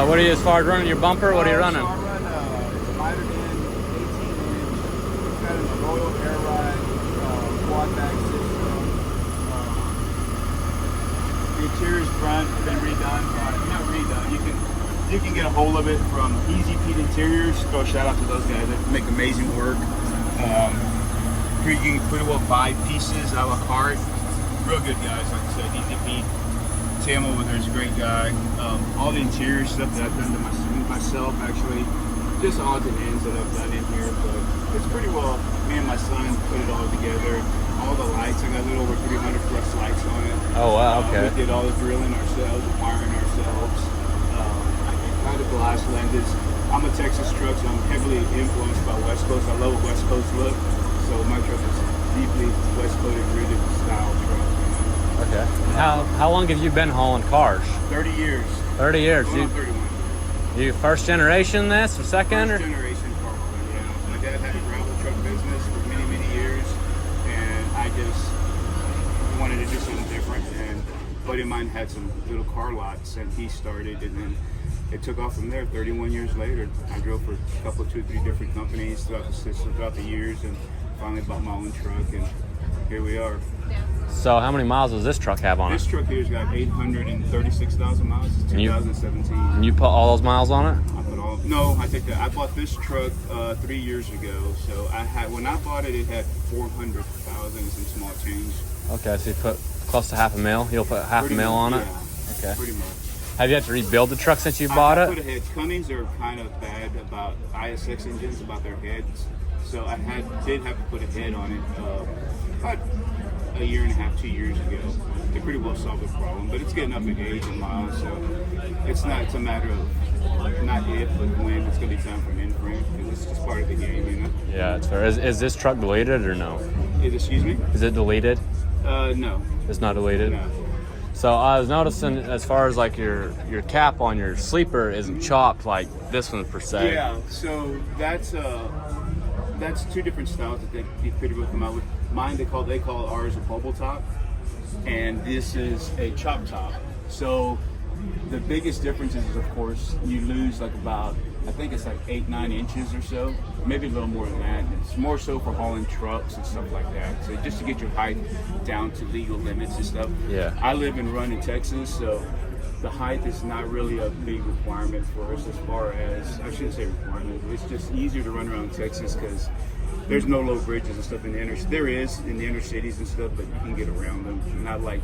What are you, as far as running your bumper? What are you running? So I run lighter than 18-inch. It's got an Royal Herrera quad back system. The interior's front been redone. Not redone. You can get a hold of it from Easy Pete Interiors. Throw a shout out to those guys. They make amazing work. Here you can pretty well buy pieces a la carte. Real good guys, like I said, Easy Pete. Tim over there is a great guy. All the interior stuff that I've done to myself, actually, just odds and ends that I've done in here, but it's pretty well. Me and my son put it all together. All the lights, I got a little over 300 plus lights on it. Oh wow, okay. We did all the drilling ourselves, the wiring ourselves. Kind of glass lenses. I'm a Texas truck, so I'm heavily influenced by West Coast. I love a West Coast look, so my truck is deeply West Coast rooted style truck. Okay. How long have you been hauling cars? 30 years. 30 years. Going on 31. You first generation this or second? First generation car hauler, yeah. My dad had a gravel truck business for many, many years, and I just wanted to do something different. And a buddy of mine had some little car lots, and he started, and then it took off from there. 31 years later, I drove for a couple, 2 or 3 different companies throughout the system, throughout the years, and finally bought my own truck, and here we are. So how many miles does this truck have on This it? truck here's got 836,000 miles. It's 2017. And you put all those miles on it? I put all. No, I take that. I bought this truck 3 years ago. So when I bought it, it had 400,000 and some small change. Okay, so you put close to $500,000. You'll put half a mil on it? Yeah, Okay. pretty much. Have you had to rebuild the truck since you bought I it? put a head. Cummins are kind of bad about ISX engines, about their heads. So I did have to put a head on it about a year and a half, 2 years ago. They pretty well solved the problem, but it's getting up in age and miles, so it's a matter of not if, but when it's going to be time for an imprint, because it's just part of the game, you know? Yeah, it's fair. Is this truck deleted or no? Excuse me? Is it deleted? No. It's not deleted? No. So I was noticing as far as like your cap on your sleeper isn't chopped like this one per se. Yeah, so that's 2 different styles that they pretty well come out with. Mine, they call ours a bubble top, and this is a chop top. So the biggest difference is, of course, you lose like about, I think it's like 8-9 inches or so, maybe a little more than that. It's more so for hauling trucks and stuff like that. So just to get your height down to legal limits and stuff. Yeah. I live and run in Texas, so the height is not really a big requirement for us as far as, I shouldn't say requirement, it's just easier to run around Texas because there's no low bridges and stuff in the there is in the inner cities and stuff, but you can get around them. Not like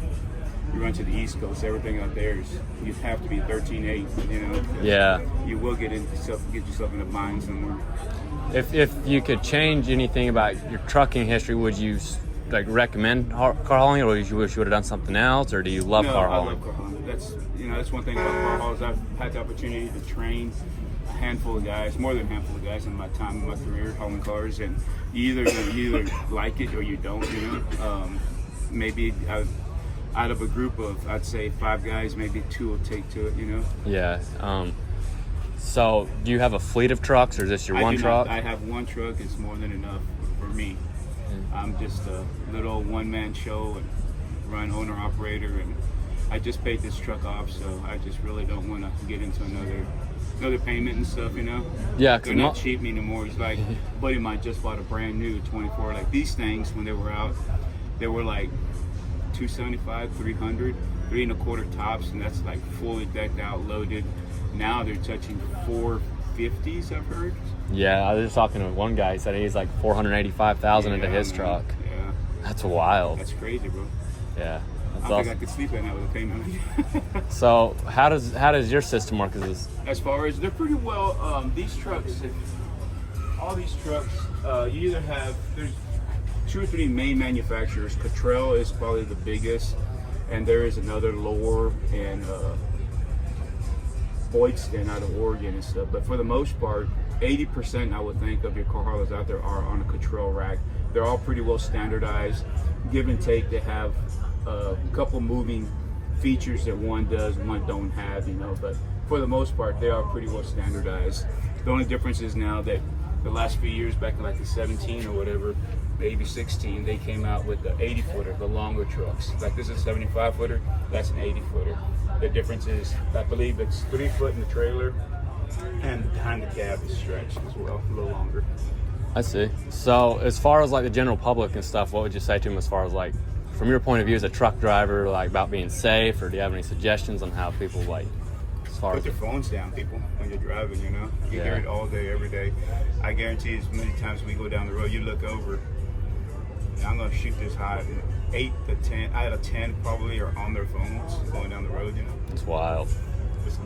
you run to the East Coast, everything out there is, you have to be 13.8, you know? Yeah. You will get yourself in a bind somewhere. If you could change anything about your trucking history, would you like recommend car hauling, or would you wish you would have done something else, or do you love car hauling? I love car hauling. That's one thing about car haulers. I've had the opportunity to train a handful of guys, more than a handful of guys in my time in my career hauling cars, and you either like it or you don't, you know. Maybe out of a group of, I'd say 5 guys, maybe 2 will take to it, you know. Yeah. So do you have a fleet of trucks, or is this your one truck? I have one truck. It's more than enough for me. I'm just a little one-man show and run owner-operator, and I just paid this truck off, so I just really don't want to get into another payment and stuff, you know. Yeah, they're not cheap anymore. It's like a buddy of mine just bought a brand new 24. Like these things, when they were out, they were like $275, $300, 3 1/4 tops, and that's like fully decked out, loaded. Now they're touching 450s, I've heard. Yeah, I was just talking to one guy. He said he's like $485,000 into his truck. Yeah, that's wild. That's crazy, bro. Yeah, that's I awesome. think I could sleep at night with a payment. So how does your system work? As far as, they're pretty well, these trucks, all these trucks, you either have, there's 2 or 3 main manufacturers. Cottrell is probably the biggest, and there is another Lohr and Boydston out of Oregon and stuff. But for the most part, 80% I would think of your car haulers out there are on a Cottrell rack. They're all pretty well standardized. Give and take, they have a couple moving features that one does, one don't have, you know. But for the most part, they are pretty well standardized. The only difference is now that the last few years, back in like the 17 or whatever, maybe 16, they came out with the 80 footer, the longer trucks. Like this is a 75 footer, that's an 80 footer. The difference is, I believe it's 3 foot in the trailer, and behind the cab is stretched as well, a little longer. I see. So as far as like the general public and stuff, what would you say to them as far as like, from your point of view as a truck driver, like about being safe, or do you have any suggestions on how people like, as far Put as their phones down, people, when you're driving, you know? You Yeah. hear it all day, every day. I guarantee as many times we go down the road, you look over, and I'm gonna shoot this high, 8 to 10, out of 10 probably are on their phones going down the road, you know? it's wild.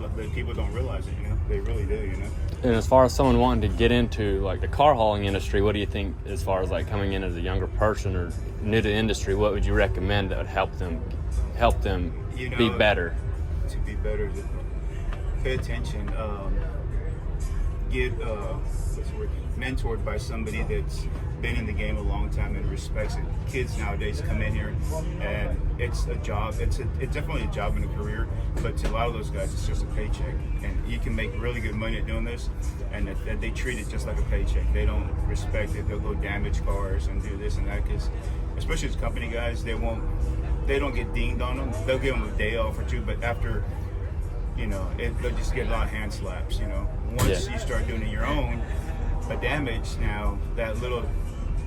But people don't realize it, you know? They really do, you know? And as far as someone wanting to get into like the car hauling industry, what do you think as far as like coming in as a younger person or new to the industry, what would you recommend that would help them You know, be better? To be better, pay attention. Get what's the word? Mentored by somebody that's been in the game a long time and respects it. Kids nowadays come in here and it's a job. It's definitely a job and a career, but to a lot of those guys, it's just a paycheck. And you can make really good money at doing this, and that they treat it just like a paycheck. They don't respect it. They'll go damage cars and do this and that, because especially as company guys, they don't get dinged on them. They'll give them a day off or two, but after, you know, they'll just get a lot of hand slaps, you know. Once you start doing it your own, a damage now, that little,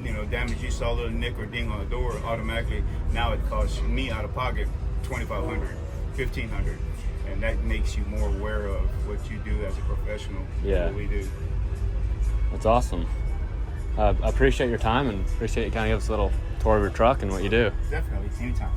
you know, damage you saw, a little nick or ding on the door, automatically, now it costs me out of pocket $2,500, $1,500. And that makes you more aware of what you do as a professional. Yeah. What we do. That's awesome. I appreciate your time and appreciate you kind of give us a little tour of your truck and what you do. Definitely, anytime.